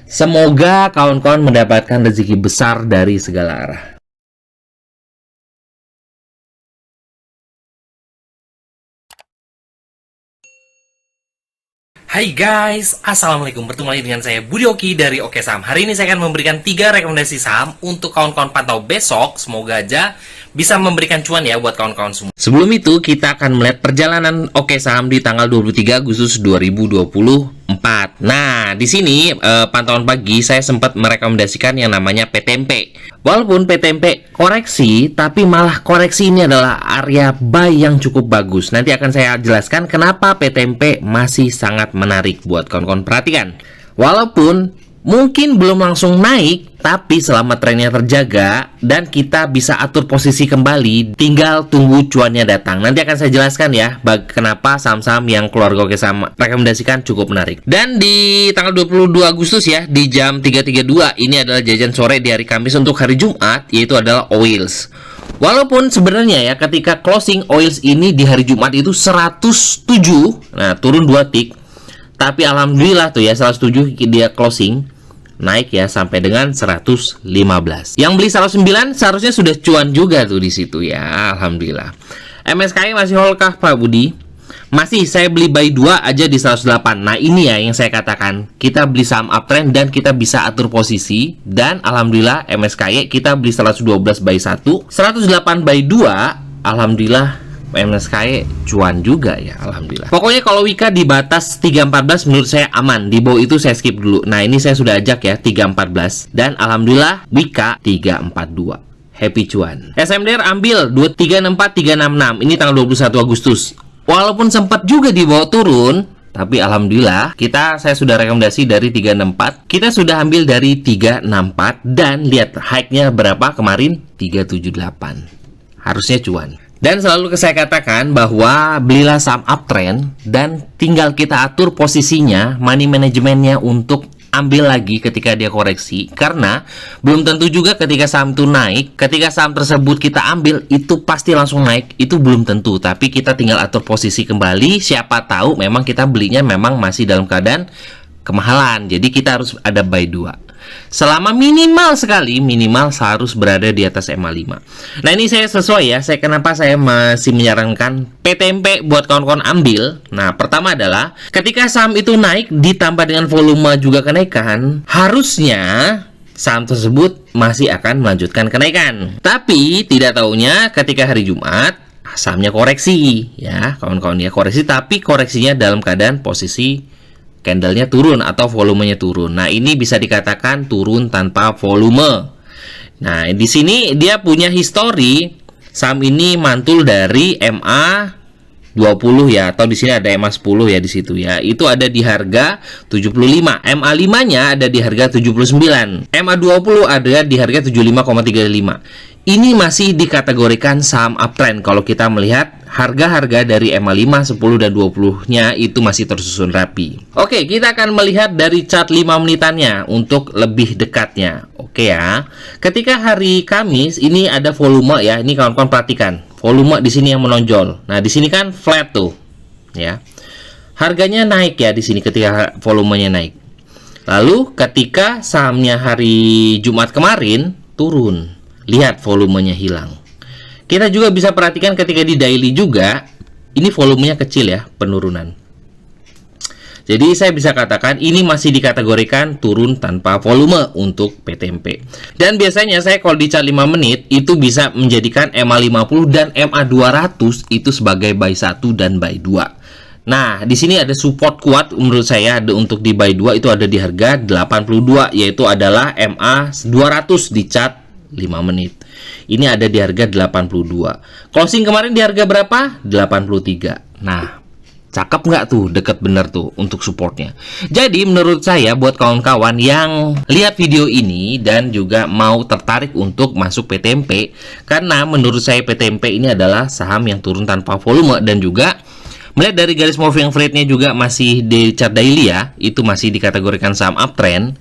Semoga kawan-kawan mendapatkan rezeki besar dari segala arah. Hai guys, assalamualaikum. Bertemu lagi dengan saya Budi Oki dari Oke Saham. Hari ini saya akan memberikan 3 rekomendasi saham untuk kawan-kawan pantau besok. Semoga aja bisa memberikan cuan ya buat kawan-kawan semua. Sebelum itu, kita akan melihat perjalanan Oke Saham di tanggal 23 Agustus 2024. Nah, di sini pantauan pagi saya sempat merekomendasikan yang namanya PTMP. Walaupun PTMP koreksi, tapi malah koreksi ini adalah area buy yang cukup bagus. Nanti akan saya jelaskan kenapa PTMP masih sangat menarik buat kawan-kawan perhatikan. Walaupun mungkin belum langsung naik, tapi selama trennya terjaga dan kita bisa atur posisi kembali, tinggal tunggu cuannya datang. Nanti akan saya jelaskan ya kenapa saham-saham yang keluarga Oke Saham rekomendasikan cukup menarik. Dan di tanggal 22 Agustus ya, di jam 3.32, ini adalah jajan sore di hari Kamis untuk hari Jumat, yaitu adalah Oils. Walaupun sebenarnya ya ketika closing Oils ini di hari Jumat itu 107, nah turun 2 tik. Tapi alhamdulillah tuh ya 107 dia closing naik ya sampai dengan 115. Yang beli 109 seharusnya sudah cuan juga tuh di situ ya, alhamdulillah. MSKI masih hold kah Pak Budi? Masih, saya beli buy 2 aja di 108. Nah, ini ya yang saya katakan. Kita beli saham uptrend dan kita bisa atur posisi, dan alhamdulillah MSKI kita beli 112 buy 1, 108 buy 2, alhamdulillah MSKI cuan juga ya, alhamdulillah. Pokoknya kalau Wika di batas 314 menurut saya aman. Di bawah itu saya skip dulu. Nah, ini saya sudah ajak ya 314, dan alhamdulillah Wika 342. Happy cuan. SMDR ambil 2364366. Ini tanggal 21 Agustus. Walaupun sempat juga di bawah turun, tapi alhamdulillah saya sudah rekomendasi dari 364. Kita sudah ambil dari 364, dan lihat high-nya berapa kemarin? 378. Harusnya cuan. Dan selalu saya katakan bahwa belilah saham uptrend dan tinggal kita atur posisinya, money manajemennya untuk ambil lagi ketika dia koreksi. Karena belum tentu juga ketika saham itu naik, ketika saham tersebut kita ambil itu pasti langsung naik, itu belum tentu. Tapi kita tinggal atur posisi kembali, siapa tahu memang kita belinya memang masih dalam keadaan kemahalan. Jadi kita harus ada buy 2. Selama minimal sekali, minimal harus berada di atas MA5. Nah, ini saya sesuai ya. Kenapa saya masih menyarankan PTMP buat kawan-kawan ambil. Nah, pertama adalah ketika saham itu naik ditambah dengan volume juga kenaikan, harusnya saham tersebut masih akan melanjutkan kenaikan. Tapi tidak taunya ketika hari Jumat sahamnya koreksi ya, kawan-kawan ya, koreksi, tapi koreksinya dalam keadaan posisi candlenya turun atau volumenya turun. Nah, ini bisa dikatakan turun tanpa volume. Nah, di sini dia punya histori saham ini mantul dari MA 20 ya, atau di sini ada MA 10 ya di situ ya. Itu ada di harga 75. MA 5-nya ada di harga 79. MA 20 ada di harga 75,35. Ini masih dikategorikan saham uptrend kalau kita melihat harga-harga dari MA 5, 10, dan 20-nya itu masih tersusun rapi. Oke, kita akan melihat dari chart 5 menitannya untuk lebih dekatnya. Oke ya. Ketika hari Kamis ini ada volume ya. Ini kawan-kawan perhatikan. Volume di sini yang menonjol. Nah, di sini kan flat tuh. Ya. Harganya naik ya di sini ketika volumenya naik. Lalu ketika sahamnya hari Jumat kemarin turun. Lihat volumenya hilang. Kita juga bisa perhatikan ketika di daily juga, ini volumenya kecil ya, penurunan. Jadi saya bisa katakan ini masih dikategorikan turun tanpa volume untuk PTMP. Dan biasanya saya kalau di chart 5 menit itu bisa menjadikan MA 50 dan MA 200 itu sebagai buy 1 dan buy 2. Nah, di sini ada support kuat menurut saya untuk di buy 2 itu ada di harga 82, yaitu adalah MA 200 di chart 5 menit. Ini ada di harga 82. Closing kemarin di harga berapa? 83. Nah, cakep nggak tuh? Deket bener tuh untuk supportnya. Jadi menurut saya buat kawan-kawan yang lihat video ini dan juga mau tertarik untuk masuk PTMP, karena menurut saya PTMP ini adalah saham yang turun tanpa volume, dan juga melihat dari garis moving average-nya juga masih di chart daily ya, itu masih dikategorikan saham uptrend.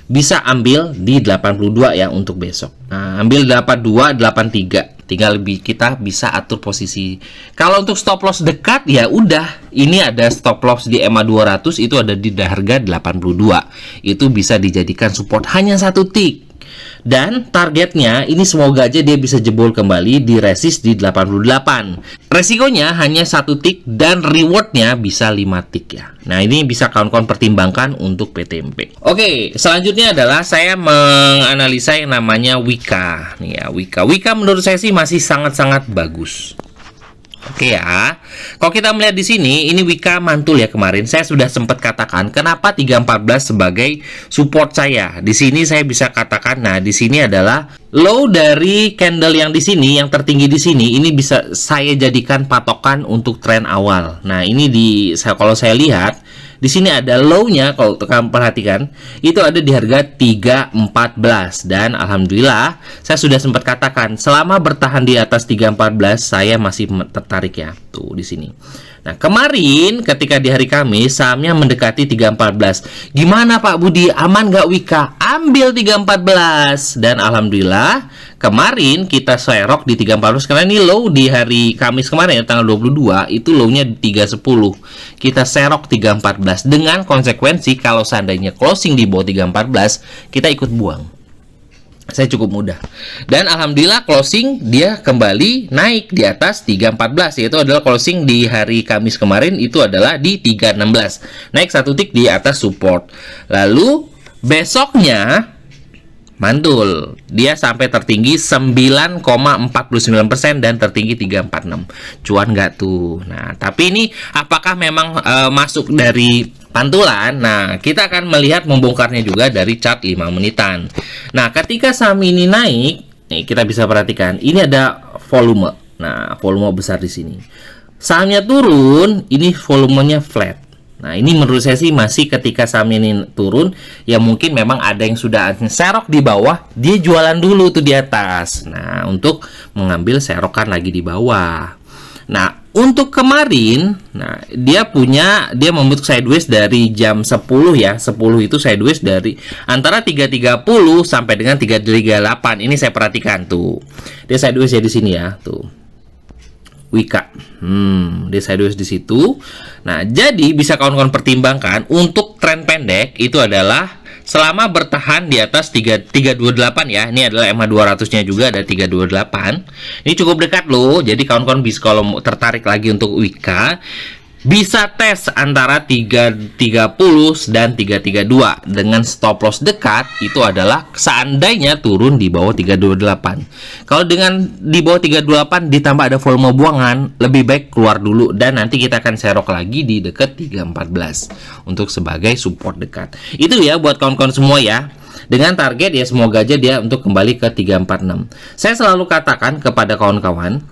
Bisa ambil di 82 ya untuk besok. Nah, ambil 82, 83. tinggal kita bisa atur posisi. Kalau untuk stop loss dekat ya udah, ini ada stop loss di EMA 200 itu ada di harga 82. Itu bisa dijadikan support hanya 1 tick. Dan targetnya ini semoga aja dia bisa jebol kembali di resist di 88. Resikonya hanya 1 tick dan rewardnya bisa 5 tick ya. Nah ini bisa kawan-kawan pertimbangkan untuk PTMP. Oke, selanjutnya adalah saya menganalisa yang namanya Wika. Nih ya, Wika menurut saya sih masih sangat-sangat bagus. Oke ya, kalau kita melihat di sini, ini Wika mantul ya kemarin. Saya sudah sempat katakan kenapa 314 sebagai support saya. Di sini saya bisa katakan, nah di sini adalah low dari candle yang di sini, yang tertinggi di sini. Ini bisa saya jadikan patokan untuk tren awal. Nah ini kalau saya lihat. Di sini ada low-nya, kalau kamu perhatikan, itu ada di harga 314 dan alhamdulillah saya sudah sempat katakan selama bertahan di atas 314 saya masih tertarik ya. Tuh di sini. Nah, kemarin ketika di hari Kamis sahamnya mendekati 314. Gimana Pak Budi? Aman nggak Wika? Ambil 314 dan alhamdulillah kemarin kita serok di 314 karena ini low di hari Kamis kemarin ya, tanggal 22 itu low-nya di 310. Kita serok 314 dengan konsekuensi kalau seandainya closing di bawah 314 kita ikut buang. Saya cukup mudah. Dan alhamdulillah closing dia kembali naik di atas 314, yaitu adalah closing di hari Kamis kemarin itu adalah di 316. Naik 1 tick di atas support. Lalu besoknya mantul. Dia sampai tertinggi 9,49% dan tertinggi 346. Cuan nggak tuh? Nah, tapi ini apakah memang masuk dari pantulan? Nah, kita akan melihat membongkarnya juga dari chart 5 menitan. Nah, ketika saham ini naik, nih kita bisa perhatikan, ini ada volume. Nah, volume besar di sini. Sahamnya turun, ini volumenya flat. Nah, ini menurut saya sih masih ketika saham ini turun, ya mungkin memang ada yang sudah serok di bawah, dia jualan dulu tuh di atas. Nah, untuk mengambil serokan lagi di bawah. Nah, untuk kemarin, nah dia membentuk sideways dari jam 10 ya. 10 itu sideways dari antara 330 sampai dengan 338. Ini saya perhatikan tuh. Dia sideways ya di sini ya, tuh. Wika. Dia sideways di situ. Nah, jadi bisa kawan-kawan pertimbangkan untuk tren pendek itu adalah selama bertahan di atas 328 ya. Ini adalah EMA 200-nya juga ada 328. Ini cukup dekat loh. Jadi kawan-kawan bisa kalau tertarik lagi untuk Wika bisa tes antara 330 dan 332 dengan stop loss dekat itu adalah seandainya turun di bawah 328. Kalau dengan di bawah 328 ditambah ada volume buangan, lebih baik keluar dulu dan nanti kita akan serok lagi di dekat 314 untuk sebagai support dekat. Itu ya buat kawan-kawan semua ya. Dengan target ya semoga aja dia untuk kembali ke 346. Saya selalu katakan kepada kawan-kawan,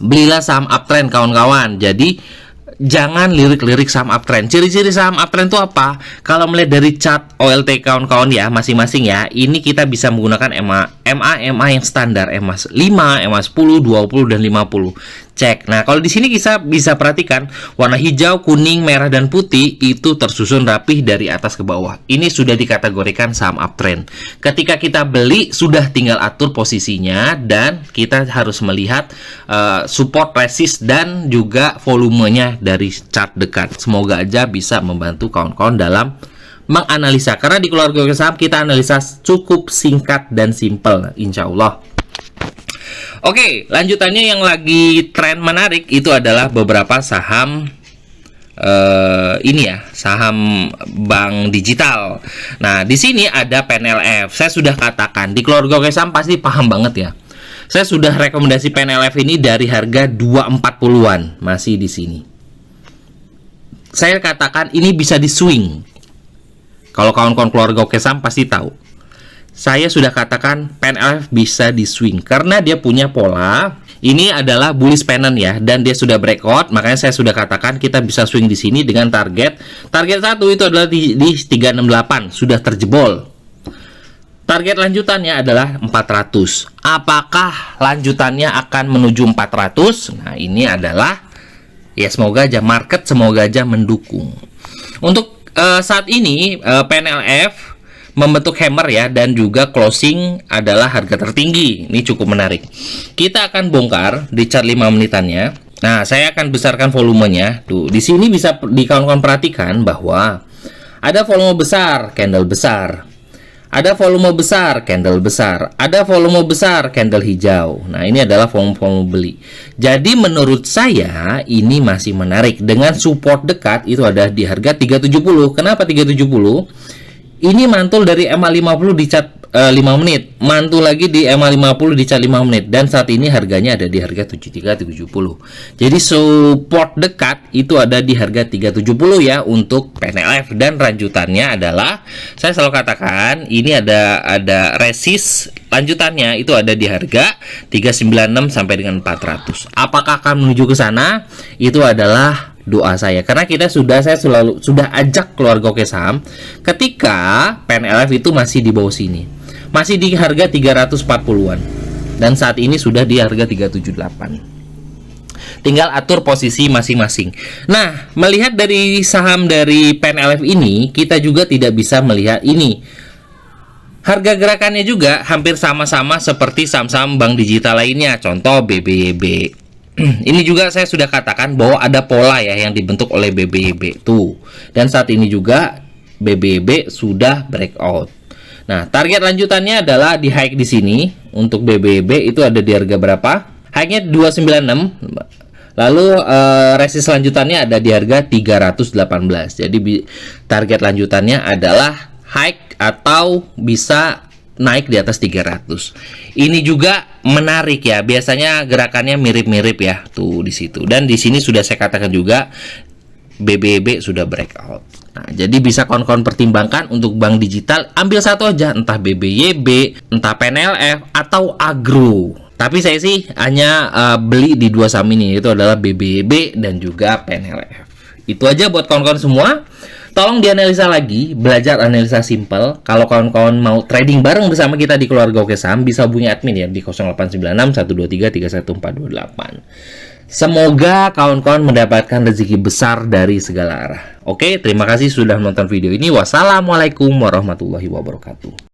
belilah saham uptrend kawan-kawan. Jadi jangan lirik-lirik saham uptrend. Ciri-ciri saham uptrend itu apa? Kalau melihat dari chart OLT kawan-kawan ya, masing-masing ya, ini kita bisa menggunakan EMA yang standar, EMA 5, EMA 10, 20 dan 50. Cek. Nah, kalau di sini kita bisa perhatikan warna hijau, kuning, merah dan putih itu tersusun rapih dari atas ke bawah. Ini sudah dikategorikan saham uptrend. Ketika kita beli sudah tinggal atur posisinya dan kita harus melihat support, resist dan juga volumenya dari chart dekat. Semoga aja bisa membantu kawan-kawan dalam menganalisa. Karena di keluarga saham kita analisa cukup singkat dan simple, insya Allah. Oke, lanjutannya yang lagi tren menarik itu adalah beberapa saham ini ya, saham bank digital. Nah, di sini ada PNLF. Saya sudah katakan di keluarga saham pasti paham banget ya. Saya sudah rekomendasi PNLF ini dari harga 240-an, masih di sini. Saya katakan ini bisa di swing. Kalau kawan-kawan keluarga saham pasti tahu. Saya sudah katakan PNLF bisa di swing karena dia punya pola. Ini adalah bullish pennant ya dan dia sudah breakout, makanya saya sudah katakan kita bisa swing di sini dengan target 1 itu adalah di 368 sudah terjebol. Target lanjutannya adalah 400. Apakah lanjutannya akan menuju 400? Nah, ini adalah ya semoga aja market semoga aja mendukung. Untuk saat ini PNLF membentuk hammer ya, dan juga closing adalah harga tertinggi. Ini cukup menarik. Kita akan bongkar di chart 5 menitannya. Nah, saya akan besarkan volumenya. Tuh, di sini bisa di kawan-kawan perhatikan bahwa ada volume besar, candle besar. Ada volume besar, candle besar. Ada volume besar, candle hijau. Nah, ini adalah volume beli. Jadi menurut saya ini masih menarik. Dengan support dekat itu ada di harga 370. Kenapa 370? Ini mantul dari MA50 di chart 5 menit. Mantul lagi di MA50 di chart 5 menit. Dan saat ini harganya ada di harga 7370. Jadi support dekat itu ada di harga 370 ya untuk PNLF. Dan lanjutannya adalah, saya selalu katakan ini ada resist lanjutannya itu ada di harga 396 sampai dengan 400. Apakah akan menuju ke sana? Itu adalah doa saya, karena saya sudah ajak keluarga Oke Saham ketika PNLF itu masih di bawah sini, masih di harga 340-an, dan saat ini sudah di harga 378. Tinggal atur posisi masing-masing. Nah, melihat dari saham dari PNLF ini, kita juga tidak bisa melihat ini. Harga gerakannya juga hampir sama-sama seperti saham-saham bank digital lainnya, contoh BBYB. Ini juga saya sudah katakan bahwa ada pola ya yang dibentuk oleh BBYB tuh. Dan saat ini juga BBYB sudah breakout. Nah, target lanjutannya adalah di high di sini. Untuk BBYB itu ada di harga berapa? High-nya 296. Lalu resist lanjutannya ada di harga 318. Jadi target lanjutannya adalah high atau bisa naik di atas 300. Ini juga menarik ya. Biasanya gerakannya mirip-mirip ya tuh di situ. Dan di sini sudah saya katakan juga BBYB sudah breakout. Nah, jadi bisa kawan-kawan pertimbangkan untuk bank digital, ambil satu aja, entah BBYB, entah PNLF atau Agro. Tapi saya sih hanya beli di dua saham ini, itu adalah BBYB dan juga PNLF. Itu aja buat kawan-kawan semua. Tolong dianalisa lagi, belajar analisa simple. Kalau kawan-kawan mau trading bareng bersama kita di keluarga Oke Saham, bisa hubungi admin ya di 0896 123 31428. Semoga kawan-kawan mendapatkan rezeki besar dari segala arah. Oke, terima kasih sudah menonton video ini. Wassalamualaikum warahmatullahi wabarakatuh.